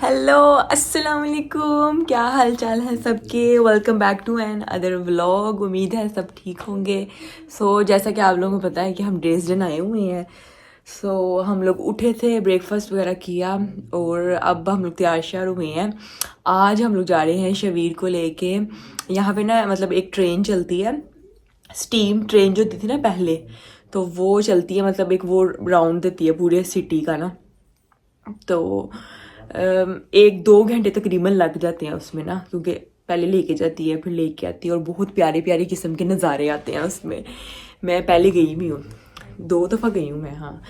Hello अस्सलाम वालेकुम, क्या हाल चाल है सबके। Welcome back to another vlog. उम्मीद है सब ठीक होंगे। जैसा कि आप लोगों को पता है कि हम ड्रेसडन आए हुए हैं। हम लोग उठे थे, ब्रेकफास्ट वगैरह किया और अब हम लोग तैयार श्यार हुए हैं। आज हम लोग जा रहे हैं शबीर को लेके। यहाँ पे ना मतलब एक ट्रेन चलती है, स्टीम ट्रेन जो होती थी ना पहले, तो वो चलती है। मतलब एक वो राउंड देती है पूरे सिटी का ना। तो 1-2 घंटे तकरीबन लग जाते हैं उसमें ना, क्योंकि पहले लेके जाती है फिर लेके आती है और बहुत प्यारे प्यारे किस्म के नज़ारे आते हैं उसमें। मैं पहले गई भी हूँ, 2 दफ़ा गई हूँ मैं। हाँ,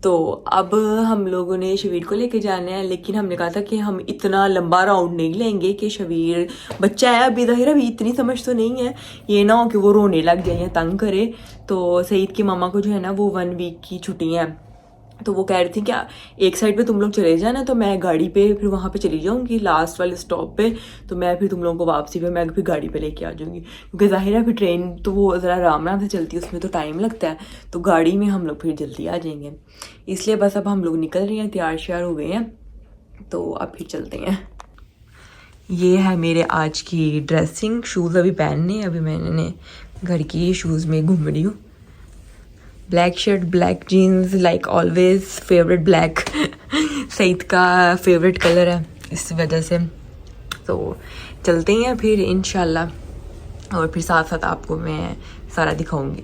तो अब हम लोगों ने शबीर को लेके जाना है, लेकिन हमने कहा था कि हम इतना लंबा राउंड नहीं लेंगे कि शबीर बच्चा है अभी, ज़ाहिर अभी इतनी समझ तो नहीं है, ये ना हो कि वो रोने लग जाए या तंग करे। तो सईद की मामा को जो है ना वो 1 वीक की छुट्टियाँ हैं, तो वो कह रही थी कि एक साइड पे तुम लोग चले जाना, तो मैं गाड़ी पे फिर वहाँ पे चली जाऊँगी लास्ट वाले स्टॉप पे। तो मैं फिर तुम लोगों को वापसी पे मैं फिर गाड़ी पे लेके आ जाऊँगी, क्योंकि ज़ाहिर है फिर ट्रेन तो वो ज़रा आराम आराम से चलती है, उसमें तो टाइम लगता है। तो गाड़ी में हम लोग फिर जल्दी आ जाएंगे, इसलिए बस अब हम लोग निकल रहे हैं, तैयार श्यार हो गए हैं, तो अब फिर चलते हैं। ये है मेरे आज की ड्रेसिंग। शूज़ अभी पहनने, अभी मैंने घर की शूज़ में घूम रही हूँ। Black shirt, black jeans, like always favourite black Saeed का फेवरेट कलर है, इस वजह से। तो चलते हैं फिर इंशाल्लाह, और फिर साथ साथ आपको मैं सारा दिखाऊंगी।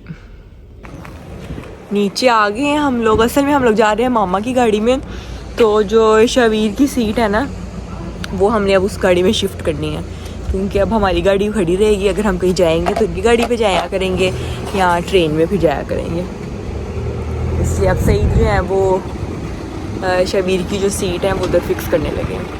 नीचे आ गए हैं हम लोग। असल में हम लोग जा रहे हैं मामा की गाड़ी में, तो जो शबीर की सीट है ना वो हमने अब उस गाड़ी में शिफ्ट करनी है, क्योंकि अब हमारी गाड़ी खड़ी रहेगी। अगर हम कहीं जाएंगे तो उनकी गाड़ी पे जाया करेंगे या ट्रेन में फिर जाया करेंगे। इसलिए अब सईद जो है वो शबीर की जो सीट है वो उधर फिक्स करने लगे हैं।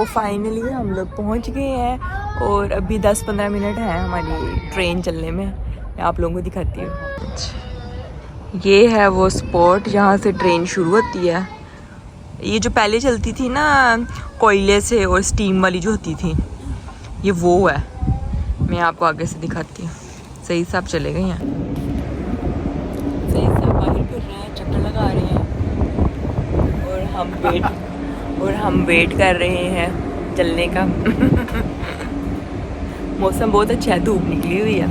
फाइनली हम लोग पहुंच गए हैं और अभी 10-15 मिनट हैं हमारी ट्रेन चलने में। मैं आप लोगों को दिखाती हूँ। ये है वो स्पॉट जहाँ से ट्रेन शुरू होती है। ये जो पहले चलती थी ना कोयले से और स्टीम वाली जो होती थी, ये वो है। मैं आपको आगे से दिखाती हूँ। सही साहब चले गए हैं, सही साहब बाहर फिर रहे हैं, चक्कर लगा रहे हैं, और हम वेट कर रहे हैं चलने का। मौसम बहुत अच्छा है, धूप निकली हुई है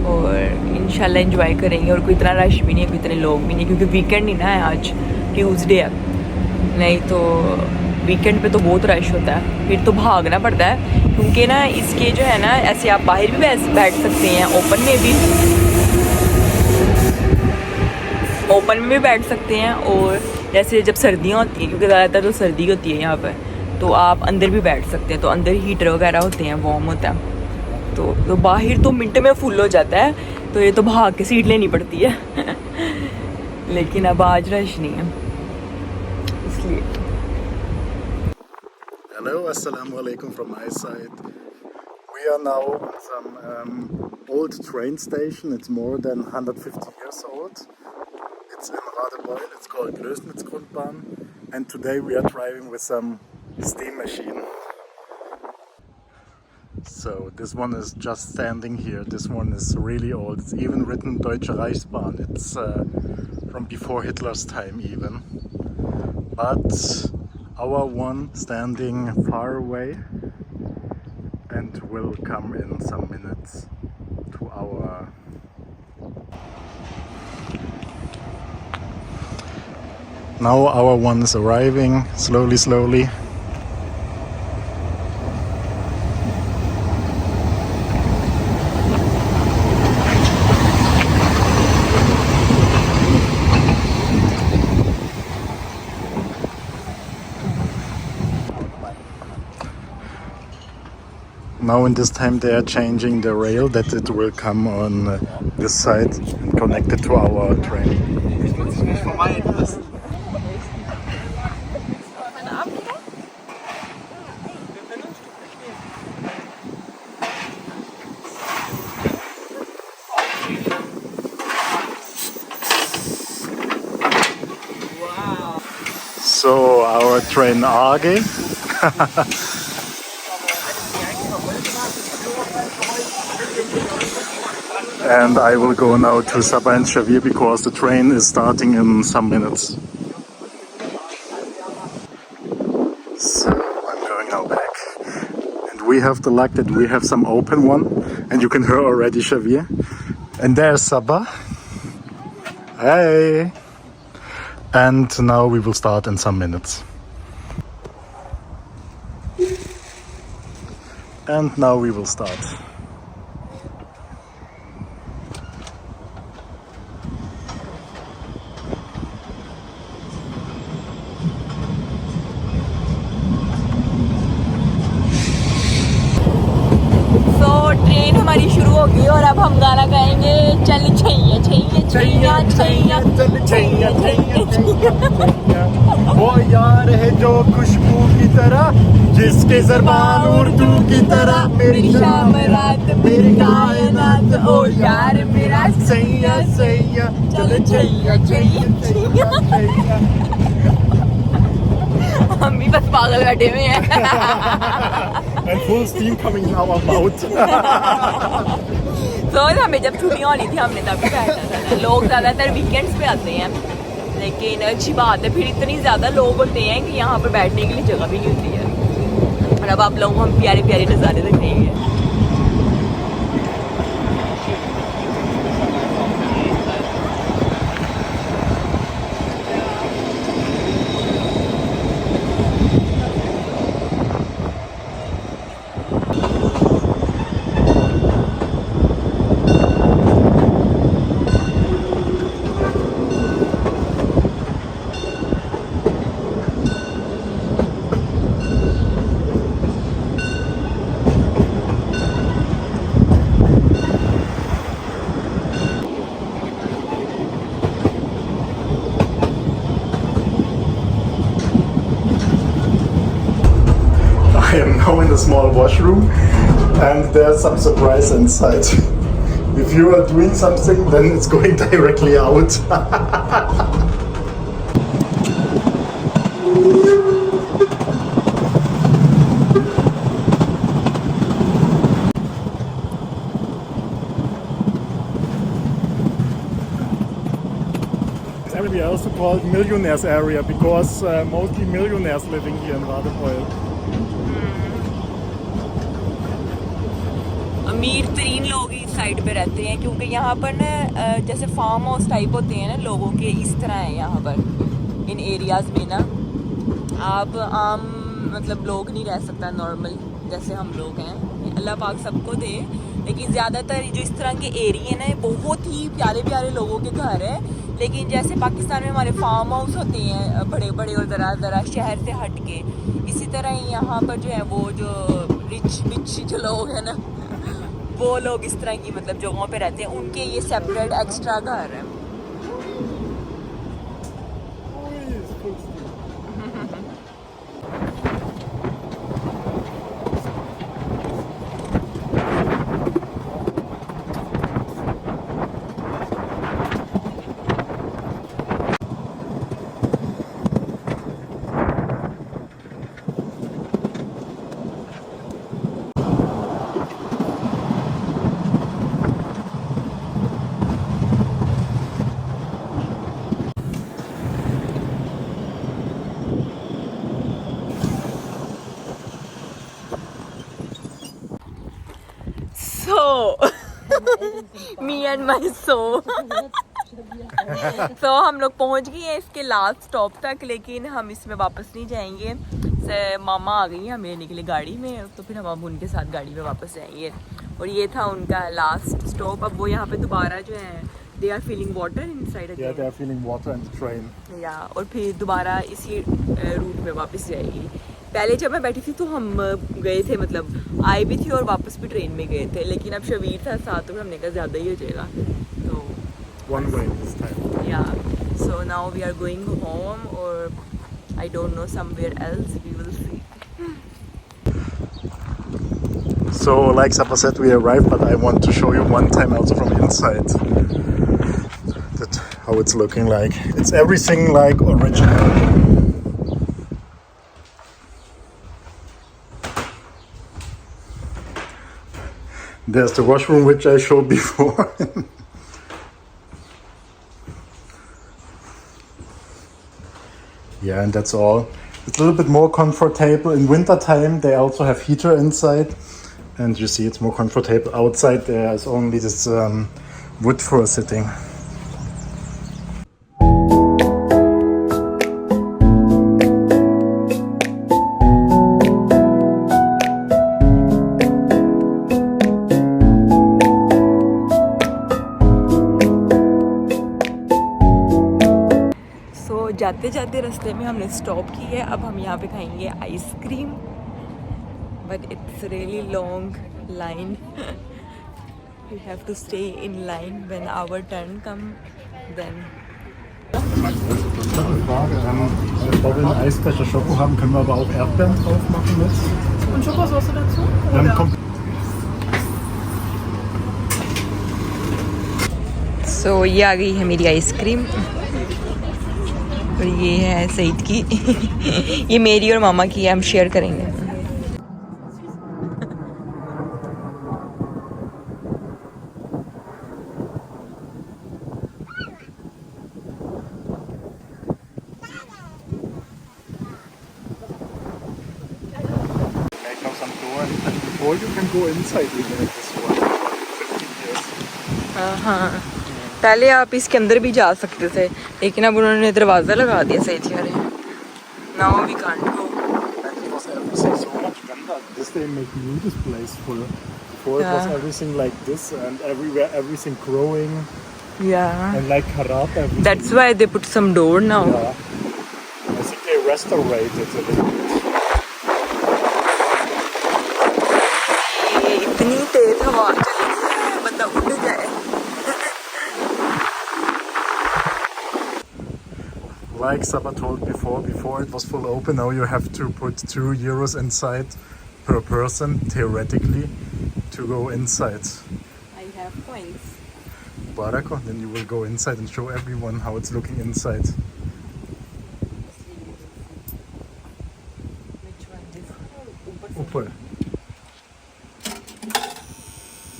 और इंशाल्लाह एंजॉय करेंगे। और कोई इतना रश भी नहीं है, कोई इतने लोग भी नहीं, क्योंकि वीकेंड नहीं ना है, आज ट्यूसडे है। नहीं तो वीकेंड पे तो बहुत रश होता है, फिर तो भागना पड़ता है। क्योंकि ना इसके जो है ना, ऐसे आप बाहर भी बैठ सकते हैं, ओपन में भी बैठ सकते हैं। और जैसे जब सर्दियाँ होती हैं, क्योंकि ज़्यादातर तो सर्दी होती है यहाँ पर, तो आप अंदर भी बैठ सकते हैं। तो अंदर हीटर वगैरह होते हैं, वार्म होता है। तो बाहर तो मिनट में फुल हो जाता है, तो ये तो भाग के सीट लेनी पड़ती है। लेकिन अब आज रश नहीं है, इसलिए। Hello, assalamu alaikum from my side. We are now on some old train station. It's more than 150 years old. It's in Radebeul. It's called Lößnitzgrundbahn. And today we are driving with some steam machine. So this one is just standing here. This one is really old. It's even written Deutsche Reichsbahn. It's from before Hitler's time even. But our one standing far away and will come in some minutes to our. Now our one is arriving slowly. Now in this time they are changing the rail, that it will come on this side and connect it to our train. our train AG. And I will go now to Sabah and Xavier because the train is starting in some minutes. So I'm going now back. And we have the luck that we have some open one. And you can hear already Xavier. And there's Sabah. Hey! And now we will start in some minutes. And now we will start. Train हमारी शुरू हो गई और अब हम गाना गाएंगे चल छैया छैया छैया छैया चल छैया छैया छैया वो यार है जो खुशबू की तरह जिसके ज़बान उर्दू की तरह मेरी शाम रात मेरी कायनात ओ यार मेरा छैया छैया चल छैया छैया छैया हम भी बस पागल बैठे हुए हैं And full steam coming out of mouth. तो हमें जब छुट्टियाँ होनी थी हमने तभी बैठना था। लोग ज़्यादातर वीकेंड्स पे आते हैं, लेकिन अच्छी बात है फिर इतनी ज़्यादा लोग होते हैं कि यहाँ पर बैठने के लिए जगह भी नहीं होती है। और अब आप लोगों को हम प्यारे प्यारे नज़ारे दिखाएंगे। I am now in a small washroom and there's some surprise inside. If you are doing something, then it's going directly out. It's everybody also called millionaires area because mostly millionaires living here in Radebeul. अमीर तरीन लोग इस side पे रहते हैं क्योंकि यहाँ पर ना जैसे फार्म हाउस टाइप होते हैं ना लोगों के, इस तरह है यहाँ पर इन एरियाज़ में ना। आप आम मतलब लोग नहीं रह सकता नॉर्मल जैसे हम लोग हैं, अल्लाह पाक सबको दे, लेकिन ज़्यादातर जो इस तरह के एरिए ना बहुत ही प्यारे प्यारे लोगों के घर है। लेकिन जैसे पाकिस्तान में हमारे फार्म हाउस होते हैं बड़े बड़े और ज़रा शहर से हट के, इसी तरह ही यहाँ पर जो है वो जो रिच जो लोग हैं ना वो लोग इस तरह की मतलब जगहों पे रहते हैं, उनके ये सेपरेट एक्स्ट्रा घर है। मी एंड माई सो तो हम लोग पहुंच गए हैं इसके लास्ट स्टॉप तक, लेकिन हम इसमें वापस नहीं जाएंगे। मामा आ गई हैं हमें लेने के लिए गाड़ी में, तो फिर हम अब उनके साथ गाड़ी में वापस जाएंगे। और ये था उनका लास्ट स्टॉप। अब वो यहाँ पे दोबारा जो है they are feeling water inside again. Yeah, they are feeling water in the train. या और फिर दोबारा इसी रूट में वापस जाएगी। पहले जब मैं बैठी थी तो हम गए थे, मतलब आए भी थे और वापस भी ट्रेन में गए थे, लेकिन अब शबीर था साथ तो हमने कहा ज़्यादा ही हो जाएगा, तो One way this time. या so now we are going home और I don't know somewhere else, we will see. So, like Sapa said, we arrived, but I want to show you one time also from inside how it's looking like. It's everything like original. There's the washroom which I showed before. Yeah, and that's all. It's a little bit more comfortable. In winter time they also have heater inside, and you see it's more comfortable. Outside there's only this wood for sitting. जाते जाते रास्ते में हमने stop की है. अब हम यहाँ पे खाएंगे ice cream. But it's really long line. We have to stay in line when our turn come. Then. Frage, bevor wir einen Eisbecher Schoko haben, können wir aber auch Erdbeeren drauf machen mit. Und Schokosauce dazu? So ये आ गई है मेरी ice cream. और ये है सईद की. ये मेरी और मामा की है. हम शेयर करेंगे. Or you can go inside even at this one. 15 years. हाँ, पहले आप इसके अंदर भी जा सकते थे, लेकिन अब उन्होंने दरवाज़ा लगा दिया. सही थी. अरे now we can't go. And it was everything so much better. This they make new this place full. Before it was everything like this and everywhere everything growing Yeah. and like Harap everything. That's why they put some door now. Yeah. I think they restorated it a little bit. ये इतनी तेज हवा चली है, बंदा उड़ जाए. Like Saba told before it was full open. Now you have to put €2 inside per person, theoretically, to go inside. I have points. Barako, then you will go inside and show everyone how it's looking inside. Which one? This Upper.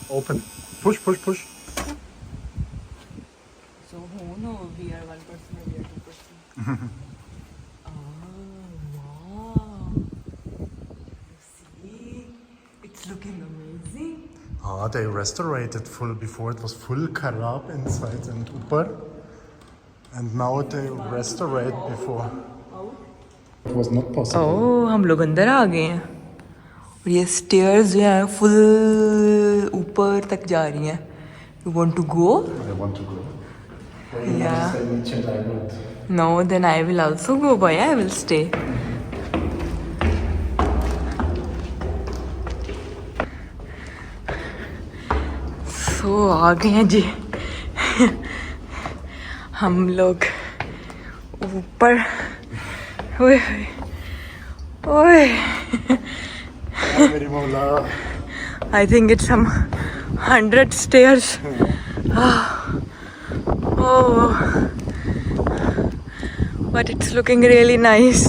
Open. Push, push, push. So who know we are 1% or we are 2%? Wow. You see? It's looking amazing. Ah, they restorated full. Before it was full Karab inside and Upper. And now they restorate before. It was not possible. Oh, हम लोग अंदर आ गए हैं. और ये stairs जो हैं full ऊपर तक जा रही हैं. You want to go? I want to go. Yeah. I would. No, then I will also go, boy. I will stay. So आ गए हैं जी हम लोग ऊपर. ओए ओए. Very Mola. I think it's some 100 stairs. Oh, but it's looking really nice.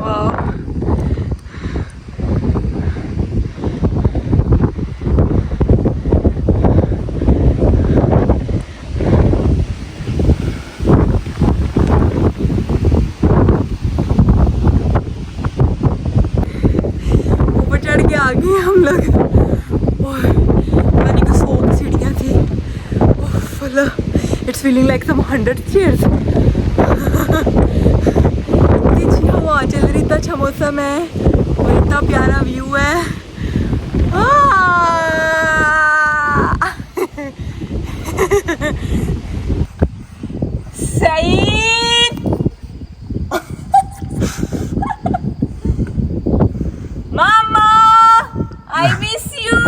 Wow. ऊपर चढ़ के आ गए हम लोग. मैंने कहा 100 सीढ़ियाँ थी. It's feeling like some 100 stairs. इतनी अच्छी हवा चल रही, इतना अच्छा मौसम है और इतना प्यारा व्यू है. सईद मामा I miss you.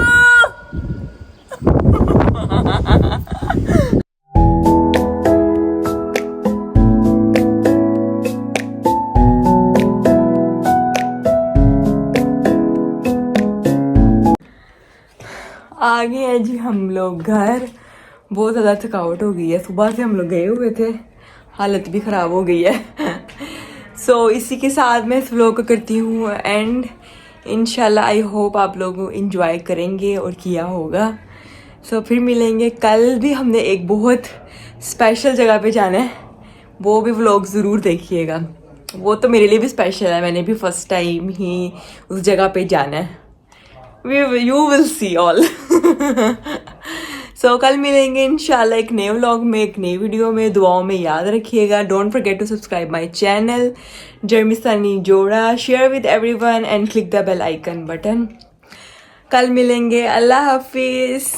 आ गए हैं जी हम लोग घर. बहुत ज़्यादा थकावट हो गई है. सुबह से हम लोग गए हुए थे, हालत भी ख़राब हो गई है. सो इसी के साथ मैं इस व्लॉग को करती हूँ एंड. इंशाल्लाह आई होप आप लोग इंजॉय करेंगे और किया होगा। सो फिर मिलेंगे। कल भी हमने एक बहुत स्पेशल जगह पे जाना है, वो भी व्लॉग ज़रूर देखिएगा। वो तो मेरे लिए भी स्पेशल है, मैंने भी फर्स्ट टाइम ही उस जगह पे जाना है। You will see all. So कल मिलेंगे इंशाल्लाह एक नए व्लॉग में, एक नई वीडियो में। दुआओं में याद रखिएगा। Don't forget to subscribe my channel जर्मी सनी जोड़ा, share with everyone and click the bell icon button. कल मिलेंगे। अल्लाह हाफिज़।